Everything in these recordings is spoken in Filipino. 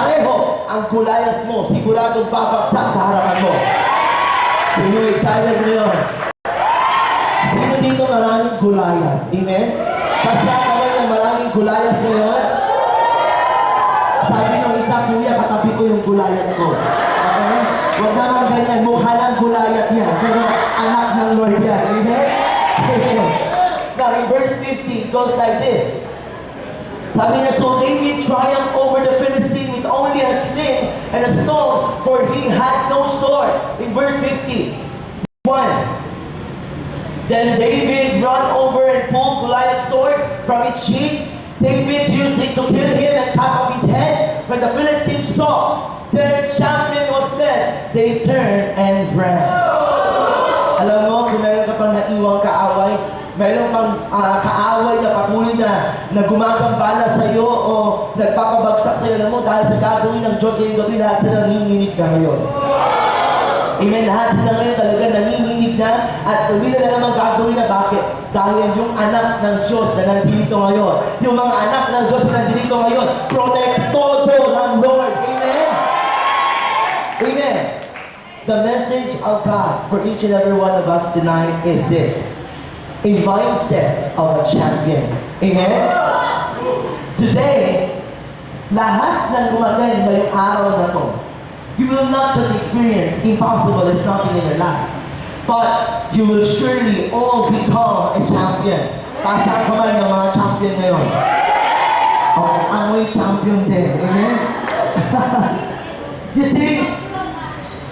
pareho ang Goliath mo, siguradong babagsak sa harapan mo. Sino excited ngayon? Sino dito maraming Goliath? Amen? Kasi ako na maraming Goliath ngayon. Sabi ng isa, kuya, katabi ko yung Goliath ko. Okay? Huwag naman ganyan, mukha lang Goliath yan, pero anak ng Lord yan. Amen? Now, in verse 50, it goes like this. Sabi niya, so David triumphed over the Philistine with only a sling and a stone, for he had no sword. In verse 50, 1. Then David ran over and pulled Goliath's sword from its sheath. David used it to kill him and cut off his head. When the Philistines saw their champion was dead, they turned and ran. Alam mo, kung meron ka pang naiwang kaaway, mayroon pang kaaway na patuloy na gumagambala sa iyo o nagpapabagsak sa iyo, alam mo, dahil sa gagawin ng Diyos ngayong gabi, lahat sila nanginginig na ngayon. Amen, lahat sila ngayon talaga nanginginig na at hindi na naman gagawin na. Bakit? Dahil yung anak ng Diyos na nandito ngayon, yung mga anak ng Diyos na nandito ngayon, protektodo ng Lord. Amen? Amen. The message of God for each and every one of us tonight is this: a mindset of a champion. Amen? Today, lahat ng gumagay ngayong araw na to, you will not just experience impossible as nothing in your life, but you will surely all become a champion. Taas kamay ng mga champion ngayon. Okay, amoy champion din. Amen? You see,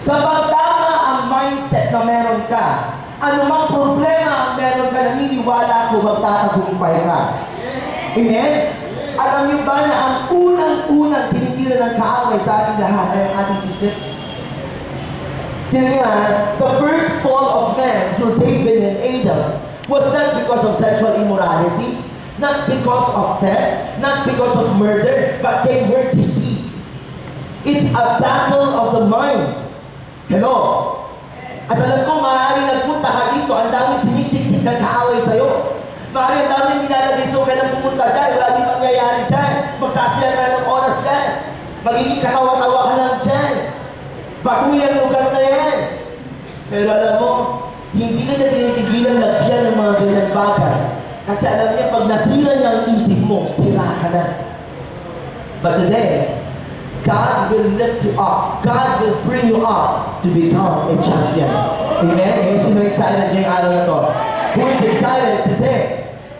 kapag tama ang mindset na meron ka, anumang problema ang meron ka, naniniwala ko magtatagumpay ka. Amen? Alam niyo ba na ang unang-unang tinitira ng kaaway sa ating lahat ay ang ating isip? Tingnan, the first fall of man through David and Adam was not because of sexual immorality, not because of theft, not because of murder, but they were deceived. It's a battle of the mind. Hello? At alam ko, maaaring nagpunta ka dito, ang daming sinisiksik ng kaaway sa'yo. Maaaring ang daming nilalagay sa kailang pumunta dyan, wala din mangyayari dyan. Magsasiyang ka ng oras dyan. Magiging katawa-tawa ka lang dyan. Batuyang lugar na yan. Pero alam mo, hindi ka na tinitigilan lagyan ng mga ganyan bagay. Kasi alam niya, pag nasira niya ang isip mo, sira ka na. But today, God will lift you up. God will bring you up to become a champion. Amen? Amen? Sino excited ngayong araw na to? Who is excited today?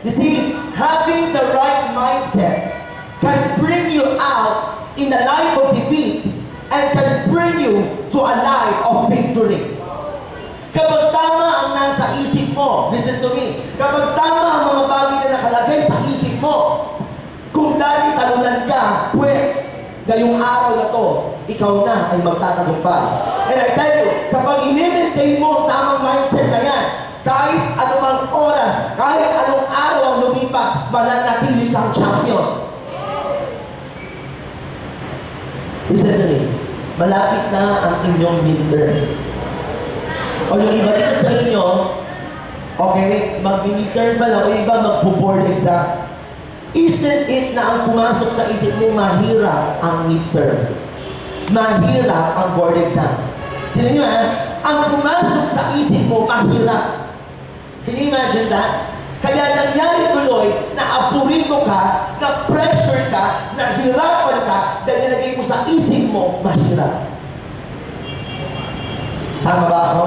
You see, having the right mindset can bring you out in a life of defeat and can bring you to a life of victory. Kapag tama ang nasa isip mo, listen to me, kapag tama ang mga bagay na nakalagay sa isip mo, kung dati talunan ka, pues, ngayong araw na to, ikaw na ay magtatagumpay. And I tell you, kapag i-maintain mo ang tamang mindset na yan, kahit anumang oras, kahit anong araw ang lumipas, mananatili kang champion. Listen to me, malapit na ang inyong midterms. O yung iba dito sa inyo, okay, mag-midterms ba lang, o yung iba mag-board exam. Isn't it na ang pumasok sa isip mo, mahirap ang midterm? Mahirap ang board exam. Tignan nyo ang pumasok sa isip mo, mahirap. Can you imagine that? Kaya nangyari tuloy na aburito ka, na pressure ka, na hirapan ka, dahil nilagay mo sa isip mo, mahirap. Tama ba ako?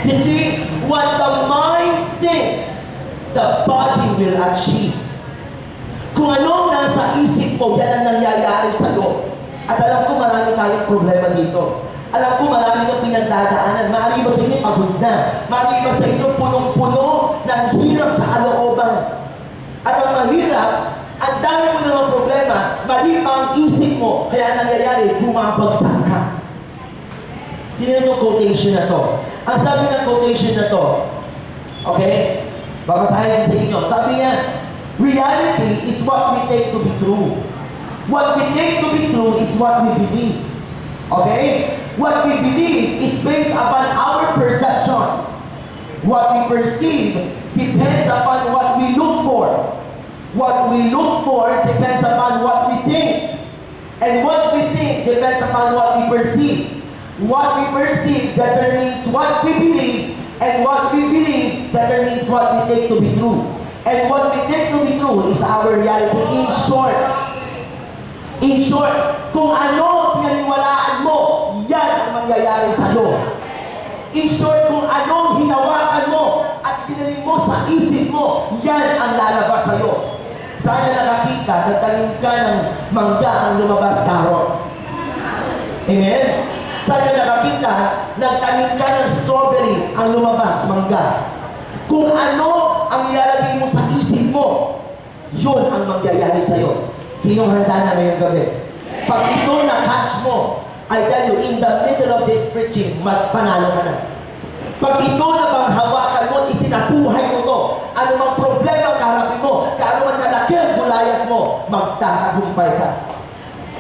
You see, what the mind thinks, the body will achieve. Kung anong nasa isip mo, yan ang nangyayari sa'yo. At alam ko marami tayong problema dito. Alam ko marami kang pinagdadaanan. Maaari ba sa inyo pagod na? Maaari ba sa inyo punong-puno ng hirap sa kalooban? At ang mahirap, ang dami mo ng problema, mali pa ang isip mo. Kaya nangyayari, bumabagsak ka. Tingnan yung quotation na to. Ang sabi ng quotation na to, okay? Babasahin sa inyo. Sabi niya, reality is what we take to be true. What we take to be true is what we believe. Okay? What we believe is based upon our perceptions. What we perceive depends upon what we look for. What we look for depends upon what we think. And what depends upon what we perceive. What we perceive determines what we believe, and what we believe determines what we take to be true. And what we take to be true is our reality. In short, kung ano ang pinaniwalaan mo, yan ang mangyayari sa'yo. In short, kung anong hinawakan mo at pinaling mo sa isip mo, yan ang lalabas sa'yo. Sana nakakita, nagtanim ka ng mangga ang lumabas carrots. Amen? Sana nakakita, nagtanim ka ng strawberry ang lumabas mangga. Kung ano ang ilalagay mo sa isip mo, yun ang mangyayari sa'yo. Sinong handa na ngayong gabi? Pag ito na-catch mo, I tell you, in the middle of this preaching, panalo ka na. Pag ito na panghawakan mo, isinabuhay mo to, anumang problema kaharapin mo, kaanumang kalaki ang gulayat mo, magtatagumpay ka.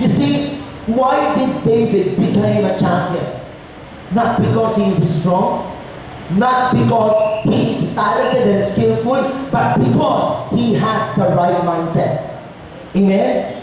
You see, why did David become a champion? Not because he is strong, not because he is talented and skillful, but because he has the right mindset. Amen?